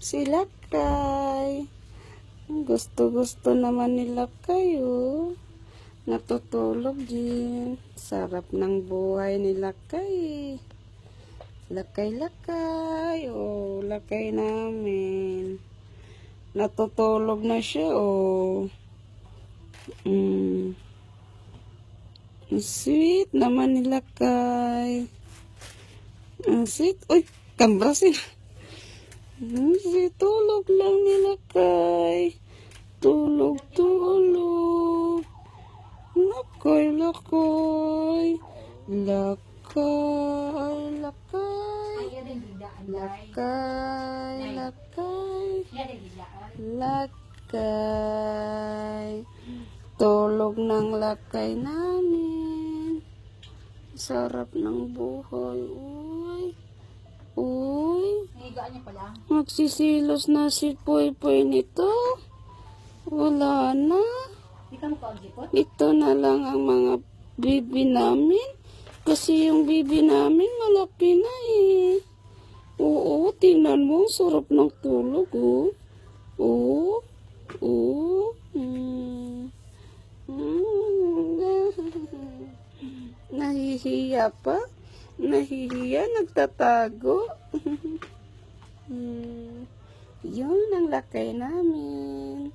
Si Lakay. Gusto naman ni Lakay, oh. Natutulog din. Sarap ng buhay ni Lakay. Lakay. Oh, Lakay namin. Natutulog na siya, oh. Sweet naman ni Lakay. Ang sweet. Uy, kambrasin. Tulog lang ni Lakay. Tulog. Lakay. Tulog ng Lakay namin. Sarap ng buhay. Uy. Magsisilos na si Poy nito. Wala na. Ito na lang ang mga bibi namin. Kasi yung bibi namin malaki na eh. Oo, tingnan mo. Sarap ng tulog, oh. Nahihiya pa. Nagtatago. Yun ang Lakay namin.